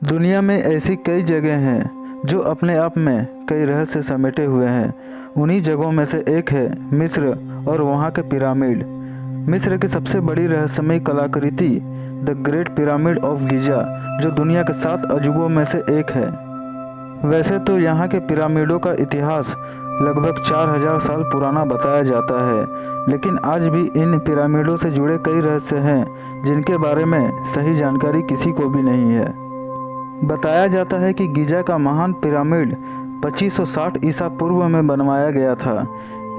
दुनिया में ऐसी कई जगह हैं जो अपने आप में कई रहस्य समेटे हुए हैं। उन्हीं जगहों में से एक है मिस्र और वहाँ के पिरामिड। मिस्र की सबसे बड़ी रहस्यमयी कलाकृति द ग्रेट पिरामिड ऑफ गिजा, जो दुनिया के 7 अजूबों में से एक है। वैसे तो यहाँ के पिरामिडों का इतिहास लगभग 4000 साल पुराना बताया जाता है, लेकिन आज भी इन पिरामिडों से जुड़े कई रहस्य हैं जिनके बारे में सही जानकारी किसी को भी नहीं है। बताया जाता है कि गिजा का महान पिरामिड 2560 ईसा पूर्व में बनवाया गया था।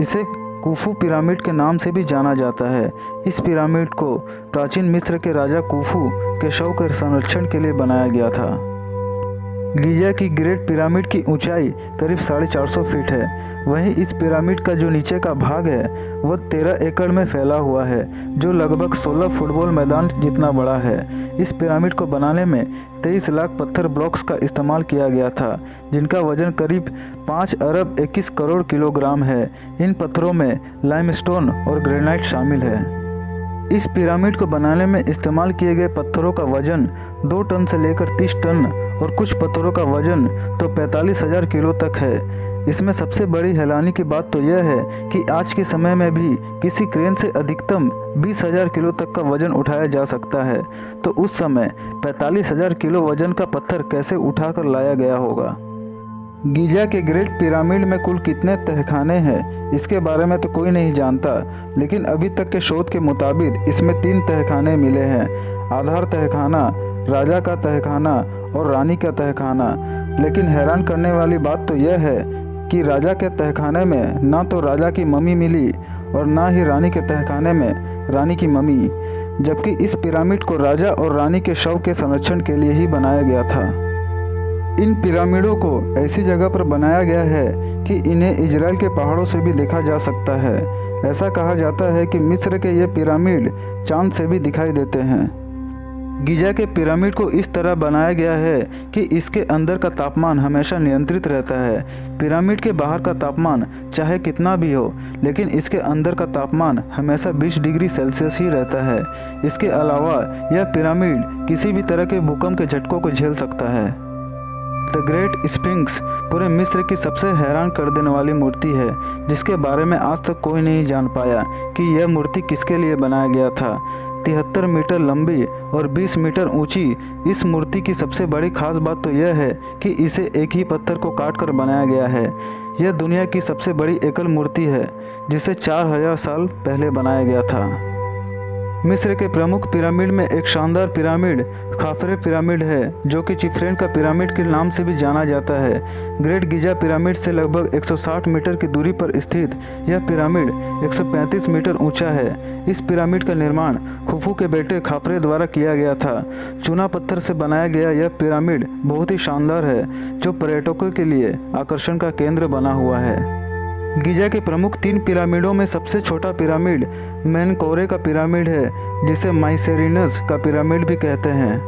इसे कुफू पिरामिड के नाम से भी जाना जाता है। इस पिरामिड को प्राचीन मिस्र के राजा कुफू के शव के संरक्षण के लिए बनाया गया था। गिजा की ग्रेट पिरामिड की ऊंचाई करीब 450 फीट है। वहीं इस पिरामिड का जो नीचे का भाग है वह 13 एकड़ में फैला हुआ है, जो लगभग 16 फुटबॉल मैदान जितना बड़ा है। इस पिरामिड को बनाने में 23 लाख पत्थर ब्लॉक्स का इस्तेमाल किया गया था, जिनका वजन करीब 5 अरब 21 करोड़ किलोग्राम है। इन पत्थरों में लाइमस्टोन और ग्रेनाइट शामिल है। इस पिरामिड को बनाने में इस्तेमाल किए गए पत्थरों का वजन 2 टन से लेकर 30 टन और कुछ पत्थरों का वजन तो 45,000 किलो तक है। इसमें सबसे बड़ी हैरानी की बात तो यह है कि आज के समय में भी किसी क्रेन से अधिकतम 20,000 किलो तक का वजन उठाया जा सकता है। तो उस समय 45,000 किलो वजन का पत्थर कैसे उठाकर लाया गया होगा। गिजा के ग्रेट पिरामिड में कुल कितने तहखाने हैं इसके बारे में तो कोई नहीं जानता, लेकिन अभी तक के शोध के मुताबिक इसमें 3 तहखाने मिले हैं। आधार तहखाना, राजा का तहखाना और रानी का तहखाना। लेकिन हैरान करने वाली बात तो यह है कि राजा के तहखाने में ना तो राजा की मम्मी मिली और ना ही रानी के तहखाने में रानी की मम्मी, जबकि इस पिरामिड को राजा और रानी के शव के संरक्षण के लिए ही बनाया गया था। इन पिरामिडों को ऐसी जगह पर बनाया गया है कि इन्हें इजराइल के पहाड़ों से भी देखा जा सकता है। ऐसा कहा जाता है कि मिस्र के ये पिरामिड चांद से भी दिखाई देते हैं। गिजा के पिरामिड को इस तरह बनाया गया है कि इसके अंदर का तापमान हमेशा नियंत्रित रहता है। पिरामिड के बाहर का तापमान चाहे कितना भी हो, लेकिन इसके अंदर का तापमान हमेशा 20 डिग्री सेल्सियस ही रहता है। इसके अलावा यह पिरामिड किसी भी तरह के भूकंप के झटकों को झेल सकता है। द ग्रेट स्फिंक्स पूरे मिस्र की सबसे हैरान कर देने वाली मूर्ति है, जिसके बारे में आज तक कोई नहीं जान पाया कि यह मूर्ति किसके लिए बनाया गया था। 73 मीटर लंबी और 20 मीटर ऊंची इस मूर्ति की सबसे बड़ी खास बात तो यह है कि इसे एक ही पत्थर को काटकर बनाया गया है। यह दुनिया की सबसे बड़ी एकल मूर्ति है, जिसे 4000 साल पहले बनाया गया था। मिस्र के प्रमुख पिरामिड में एक शानदार पिरामिड खाफरे पिरामिड है, जो कि चिफ्रेन का पिरामिड के नाम से भी जाना जाता है। ग्रेट गिजा पिरामिड से लगभग 160 मीटर की दूरी पर स्थित यह पिरामिड 135 मीटर ऊंचा है। इस पिरामिड का निर्माण खुफू के बेटे खाफरे द्वारा किया गया था। चूना पत्थर से बनाया गया यह पिरामिड बहुत ही शानदार है, जो पर्यटकों के लिए आकर्षण का केंद्र बना हुआ है। गिजा के प्रमुख 3 पिरामिडों में सबसे छोटा पिरामिड मेनकौरे का पिरामिड है, जिसे माइसेरिनस का पिरामिड भी कहते हैं।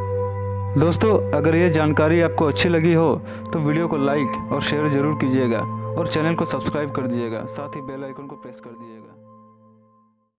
दोस्तों, अगर ये जानकारी आपको अच्छी लगी हो तो वीडियो को लाइक और शेयर ज़रूर कीजिएगा और चैनल को सब्सक्राइब कर दीजिएगा, साथ ही बेल आइकन को प्रेस कर दीजिएगा।